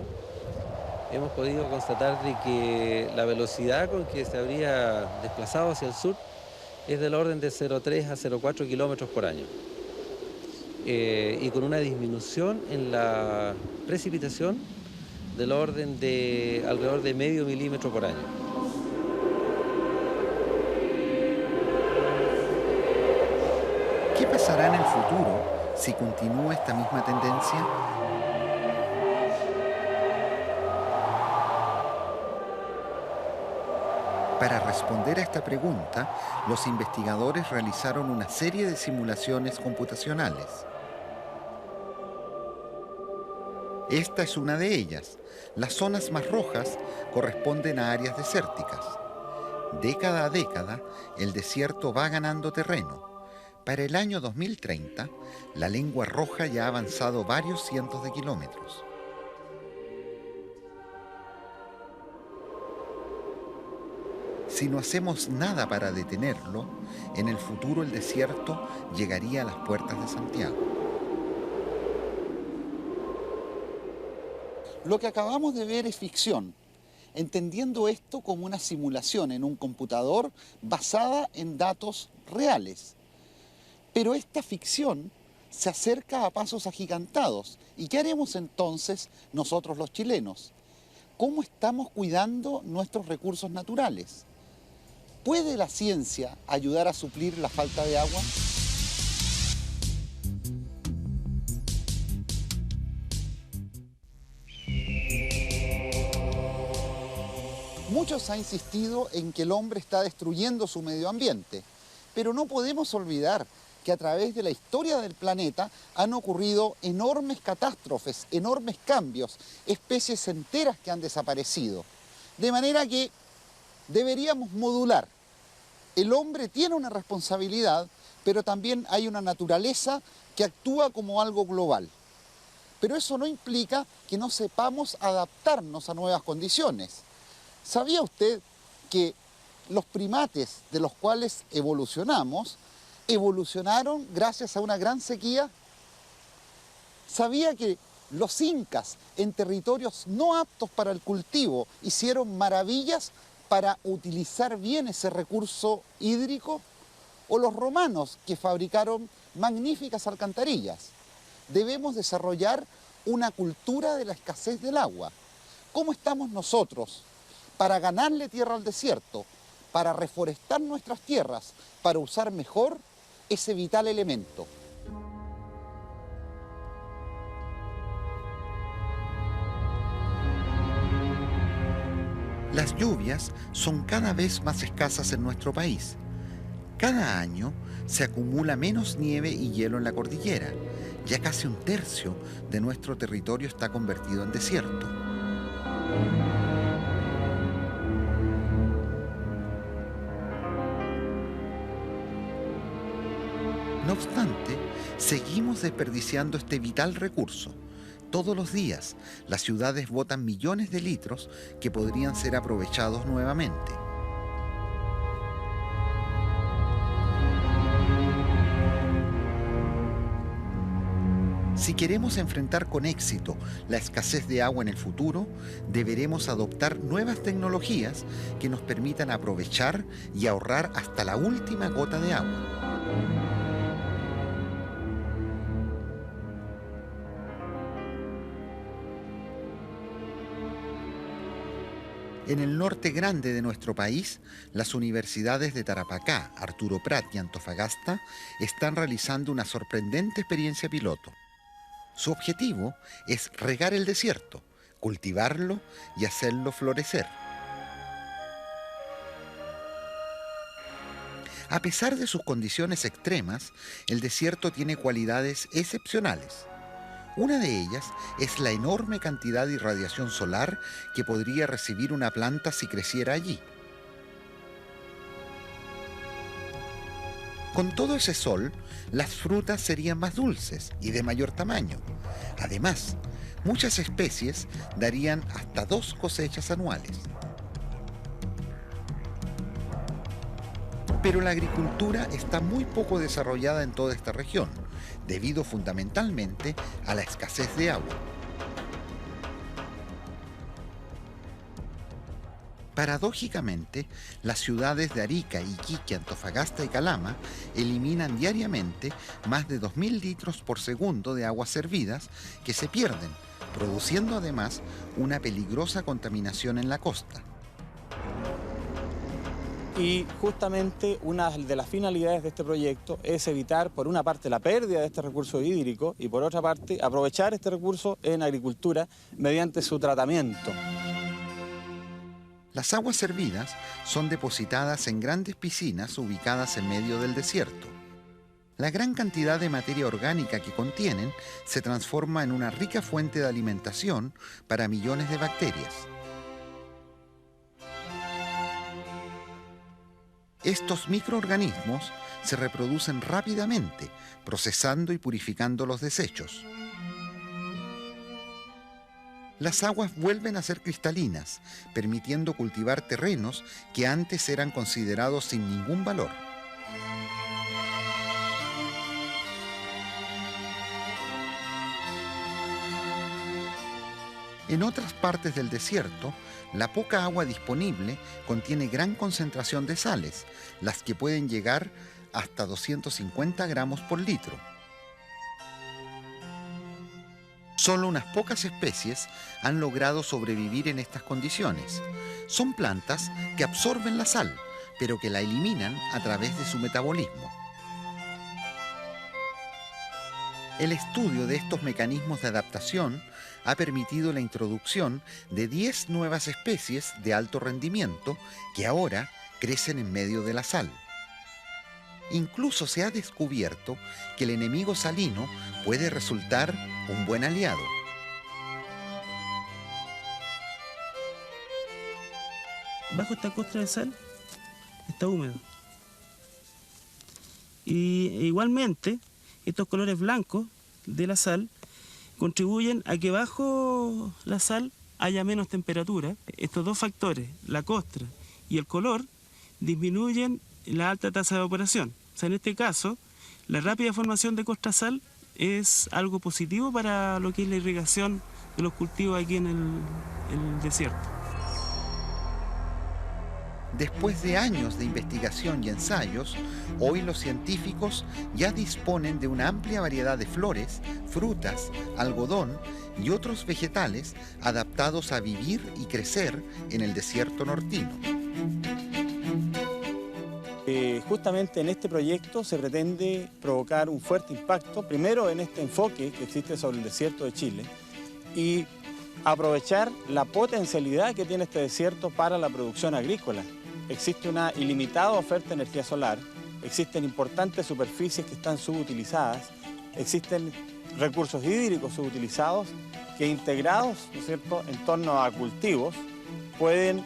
Speaker 11: hemos podido constatar de que la velocidad con que se habría desplazado hacia el sur es del orden de 0,3 a 0,4 kilómetros por año. Y con una disminución en la precipitación del orden de alrededor de medio milímetro por año.
Speaker 1: ¿Qué pasará en el futuro si continúa esta misma tendencia? Para responder a esta pregunta, los investigadores realizaron una serie de simulaciones computacionales. Esta es una de ellas. Las zonas más rojas corresponden a áreas desérticas. Década a década, el desierto va ganando terreno. Para el año 2030, la lengua roja ya ha avanzado varios cientos de kilómetros. Si no hacemos nada para detenerlo, en el futuro el desierto llegaría a las puertas de Santiago. Lo que acabamos de ver es ficción, entendiendo esto como una simulación en un computador basada en datos reales. Pero esta ficción se acerca a pasos agigantados. ¿Y qué haremos entonces nosotros los chilenos? ¿Cómo estamos cuidando nuestros recursos naturales? ¿Puede la ciencia ayudar a suplir la falta de agua? Muchos han insistido en que el hombre está destruyendo su medio ambiente, pero no podemos olvidar que a través de la historia del planeta han ocurrido enormes catástrofes, enormes cambios, especies enteras que han desaparecido. De manera que deberíamos modular. El hombre tiene una responsabilidad, pero también hay una naturaleza que actúa como algo global. Pero eso no implica que no sepamos adaptarnos a nuevas condiciones. ¿Sabía usted que los primates de los cuales evolucionaron gracias a una gran sequía? ¿Sabía que los incas en territorios no aptos para el cultivo hicieron maravillas para utilizar bien ese recurso hídrico? ¿O los romanos que fabricaron magníficas alcantarillas? Debemos desarrollar una cultura de la escasez del agua. ¿Cómo estamos nosotros para ganarle tierra al desierto, para reforestar nuestras tierras, para usar mejor ese vital elemento? Las lluvias son cada vez más escasas en nuestro país. Cada año se acumula menos nieve y hielo en la cordillera. Ya casi un tercio de nuestro territorio está convertido en desierto. No obstante, seguimos desperdiciando este vital recurso. Todos los días, las ciudades botan millones de litros que podrían ser aprovechados nuevamente. Si queremos enfrentar con éxito la escasez de agua en el futuro, deberemos adoptar nuevas tecnologías que nos permitan aprovechar y ahorrar hasta la última gota de agua. En el norte grande de nuestro país, las universidades de Tarapacá, Arturo Prat y Antofagasta están realizando una sorprendente experiencia piloto. Su objetivo es regar el desierto, cultivarlo y hacerlo florecer. A pesar de sus condiciones extremas, el desierto tiene cualidades excepcionales. Una de ellas es la enorme cantidad de irradiación solar que podría recibir una planta si creciera allí. Con todo ese sol, las frutas serían más dulces y de mayor tamaño. Además, muchas especies darían hasta 2 cosechas anuales. Pero la agricultura está muy poco desarrollada en toda esta región, debido fundamentalmente a la escasez de agua. Paradójicamente, las ciudades de Arica, Iquique, Antofagasta y Calama eliminan diariamente más de 2.000 litros por segundo de aguas servidas que se pierden, produciendo además una peligrosa contaminación en la costa.
Speaker 12: Y justamente una de las finalidades de este proyecto es evitar, por una parte, la pérdida de este recurso hídrico y, por otra parte, aprovechar este recurso en agricultura mediante su tratamiento.
Speaker 1: Las aguas servidas son depositadas en grandes piscinas ubicadas en medio del desierto. La gran cantidad de materia orgánica que contienen se transforma en una rica fuente de alimentación para millones de bacterias. Estos microorganismos se reproducen rápidamente, procesando y purificando los desechos. Las aguas vuelven a ser cristalinas, permitiendo cultivar terrenos que antes eran considerados sin ningún valor. En otras partes del desierto, la poca agua disponible contiene gran concentración de sales, las que pueden llegar hasta 250 gramos por litro. Solo unas pocas especies han logrado sobrevivir en estas condiciones. Son plantas que absorben la sal, pero que la eliminan a través de su metabolismo. El estudio de estos mecanismos de adaptación ha permitido la introducción de 10 nuevas especies de alto rendimiento que ahora crecen en medio de la sal. Incluso se ha descubierto que el enemigo salino puede resultar un buen aliado.
Speaker 13: Bajo esta costra de sal está húmedo. Y igualmente, estos colores blancos de la sal contribuyen a que bajo la sal haya menos temperatura. Estos dos factores, la costra y el color, disminuyen la alta tasa de evaporación. O sea, en este caso, la rápida formación de costra-sal es algo positivo para lo que es la irrigación de los cultivos aquí en el desierto.
Speaker 1: Después de años de investigación y ensayos, hoy los científicos ya disponen de una amplia variedad de flores, frutas, algodón y otros vegetales adaptados a vivir y crecer en el desierto nortino.
Speaker 12: Justamente en este proyecto se pretende provocar un fuerte impacto, primero en este enfoque que existe sobre el desierto de Chile, y aprovechar la potencialidad que tiene este desierto para la producción agrícola. Existe una ilimitada oferta de energía solar, existen importantes superficies que están subutilizadas, existen recursos hídricos subutilizados que, integrados, ¿no es cierto?, en torno a cultivos, pueden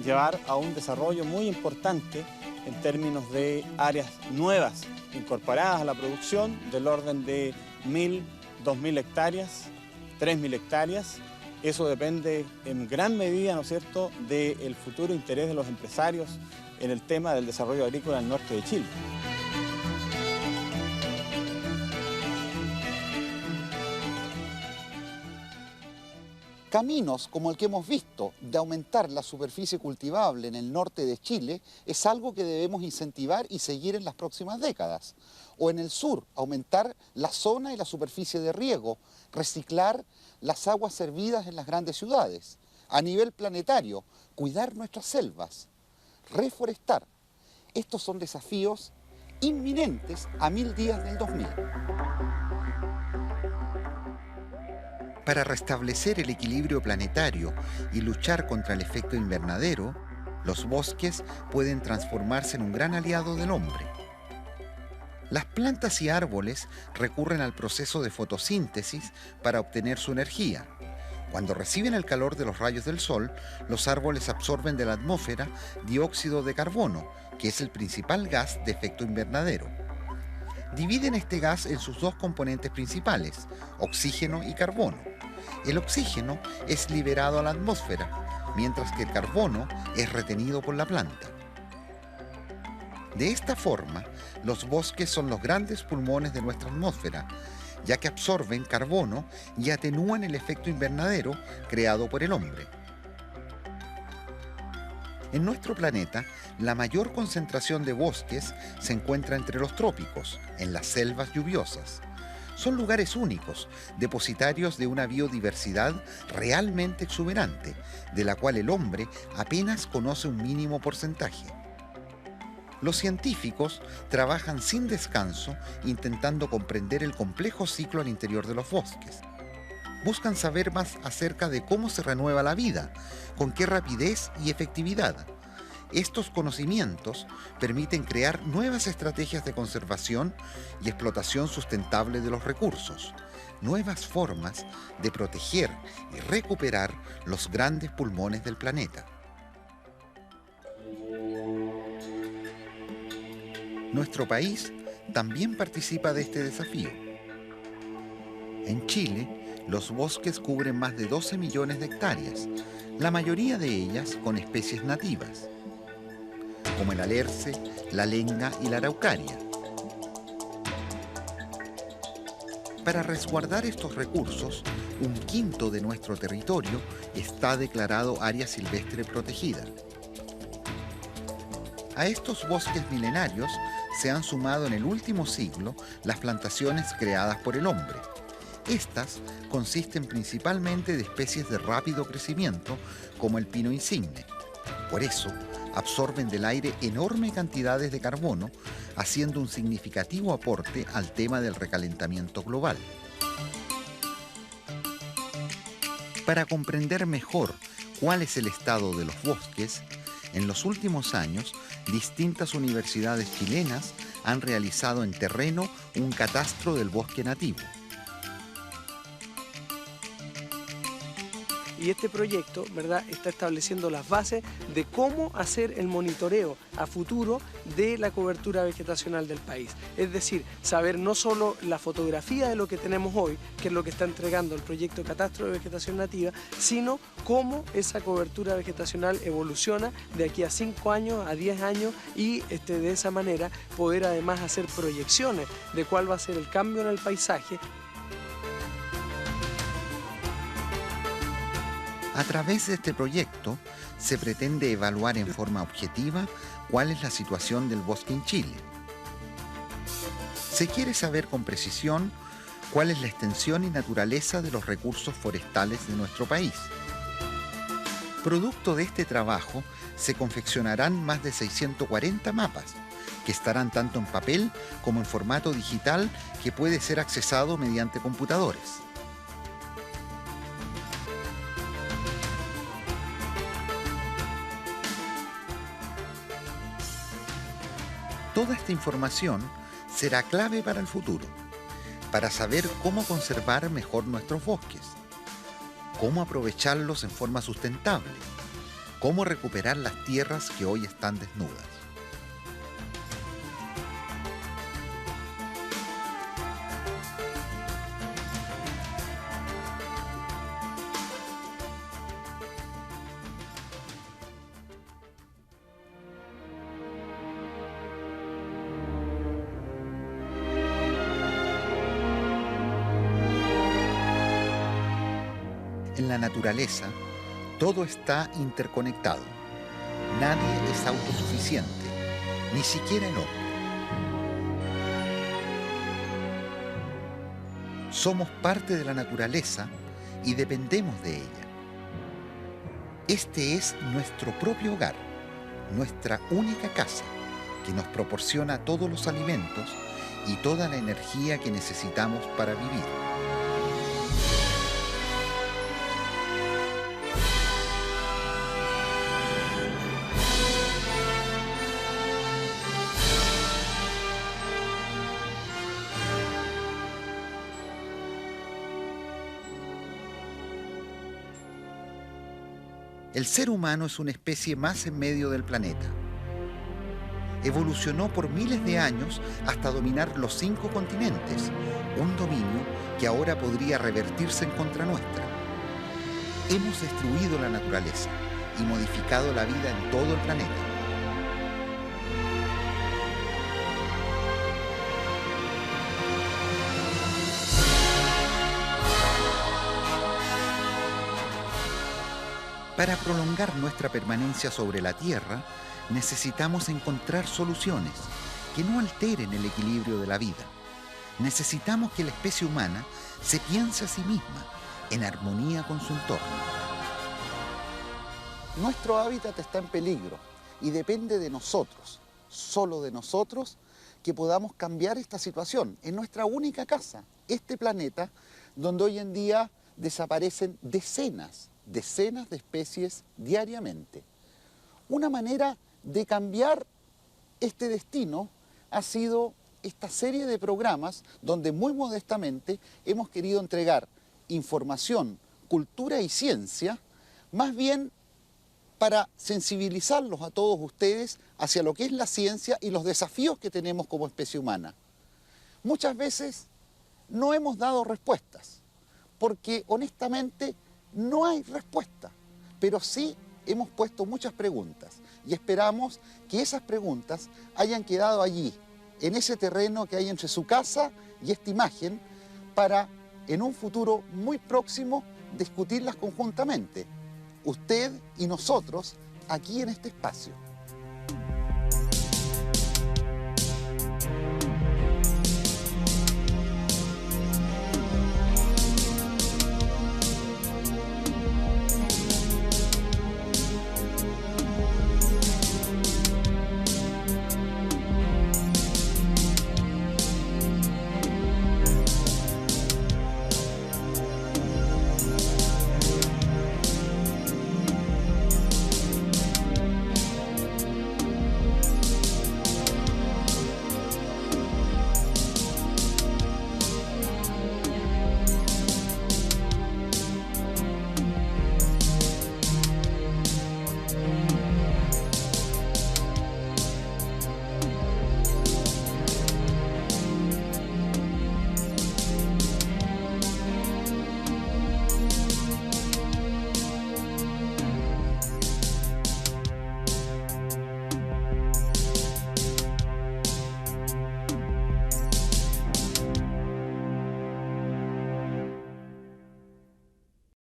Speaker 12: llevar a un desarrollo muy importante en términos de áreas nuevas incorporadas a la producción del orden de 1.000, 2.000 hectáreas, 3.000 hectáreas. Eso depende en gran medida, ¿no es cierto?, del futuro interés de los empresarios en el tema del desarrollo agrícola en el norte de Chile.
Speaker 1: Caminos como el que hemos visto de aumentar la superficie cultivable en el norte de Chile es algo que debemos incentivar y seguir en las próximas décadas. O en el sur, aumentar la zona y la superficie de riego, reciclar las aguas servidas en las grandes ciudades. a nivel planetario, cuidar nuestras selvas, reforestar. Estos son desafíos inminentes a 1000 días del 2000. Para restablecer el equilibrio planetario y luchar contra el efecto invernadero, los bosques pueden transformarse en un gran aliado del hombre. Las plantas y árboles recurren al proceso de fotosíntesis para obtener su energía. Cuando reciben el calor de los rayos del sol, los árboles absorben de la atmósfera dióxido de carbono, que es el principal gas de efecto invernadero. Dividen este gas en sus dos componentes principales, oxígeno y carbono. El oxígeno es liberado a la atmósfera, mientras que el carbono es retenido por la planta. De esta forma, los bosques son los grandes pulmones de nuestra atmósfera, ya que absorben carbono y atenúan el efecto invernadero creado por el hombre. En nuestro planeta, la mayor concentración de bosques se encuentra entre los trópicos, en las selvas lluviosas. Son lugares únicos, depositarios de una biodiversidad realmente exuberante, de la cual el hombre apenas conoce un mínimo porcentaje. Los científicos trabajan sin descanso intentando comprender el complejo ciclo al interior de los bosques. Buscan saber más acerca de cómo se renueva la vida, con qué rapidez y efectividad. Estos conocimientos permiten crear nuevas estrategias de conservación y explotación sustentable de los recursos, nuevas formas de proteger y recuperar los grandes pulmones del planeta. Nuestro país también participa de este desafío. En Chile, los bosques cubren más de 12 millones de hectáreas, la mayoría de ellas con especies nativas, como el alerce, la lenga y la araucaria. Para resguardar estos recursos, 1/5 de nuestro territorio está declarado área silvestre protegida. A estos bosques milenarios se han sumado en el último siglo las plantaciones creadas por el hombre. Estas consisten principalmente de especies de rápido crecimiento, como el pino insigne. Por eso, absorben del aire enormes cantidades de carbono, haciendo un significativo aporte al tema del recalentamiento global. Para comprender mejor cuál es el estado de los bosques, en los últimos años, distintas universidades chilenas han realizado en terreno un catastro del bosque nativo.
Speaker 14: Y este proyecto, ¿verdad?, está estableciendo las bases de cómo hacer el monitoreo a futuro de la cobertura vegetacional del país. Es decir, saber no solo la fotografía de lo que tenemos hoy, que es lo que está entregando el proyecto Catastro de Vegetación Nativa, sino cómo esa cobertura vegetacional evoluciona de aquí a 5 años, a 10 años y de esa manera poder además hacer proyecciones de cuál va a ser el cambio en el paisaje.
Speaker 1: A través de este proyecto se pretende evaluar en forma objetiva cuál es la situación del bosque en Chile. Se quiere saber con precisión cuál es la extensión y naturaleza de los recursos forestales de nuestro país. Producto de este trabajo se confeccionarán más de 640 mapas, que estarán tanto en papel como en formato digital que puede ser accesado mediante computadores. Toda esta información será clave para el futuro, para saber cómo conservar mejor nuestros bosques, cómo aprovecharlos en forma sustentable, cómo recuperar las tierras que hoy están desnudas. En la naturaleza, todo está interconectado. Nadie es autosuficiente, ni siquiera el hombre. Somos parte de la naturaleza y dependemos de ella. Este es nuestro propio hogar, nuestra única casa, que nos proporciona todos los alimentos y toda la energía que necesitamos para vivir. El ser humano es una especie más en medio del planeta. Evolucionó por miles de años hasta dominar los 5 continentes, un dominio que ahora podría revertirse en contra nuestra. Hemos destruido la naturaleza y modificado la vida en todo el planeta. Para prolongar nuestra permanencia sobre la Tierra, necesitamos encontrar soluciones que no alteren el equilibrio de la vida. Necesitamos que la especie humana se piense a sí misma en armonía con su entorno. Nuestro hábitat está en peligro y depende de nosotros, solo de nosotros, que podamos cambiar esta situación en nuestra única casa, este planeta, donde hoy en día desaparecen decenas de especies diariamente. Una manera de cambiar este destino ha sido esta serie de programas donde muy modestamente hemos querido entregar información, cultura y ciencia, más bien para sensibilizarlos a todos ustedes hacia lo que es la ciencia y los desafíos que tenemos como especie humana. Muchas veces no hemos dado respuestas, porque honestamente no hay respuesta, pero sí hemos puesto muchas preguntas y esperamos que esas preguntas hayan quedado allí, en ese terreno que hay entre su casa y esta imagen, para en un futuro muy próximo discutirlas conjuntamente, usted y nosotros, aquí en este espacio.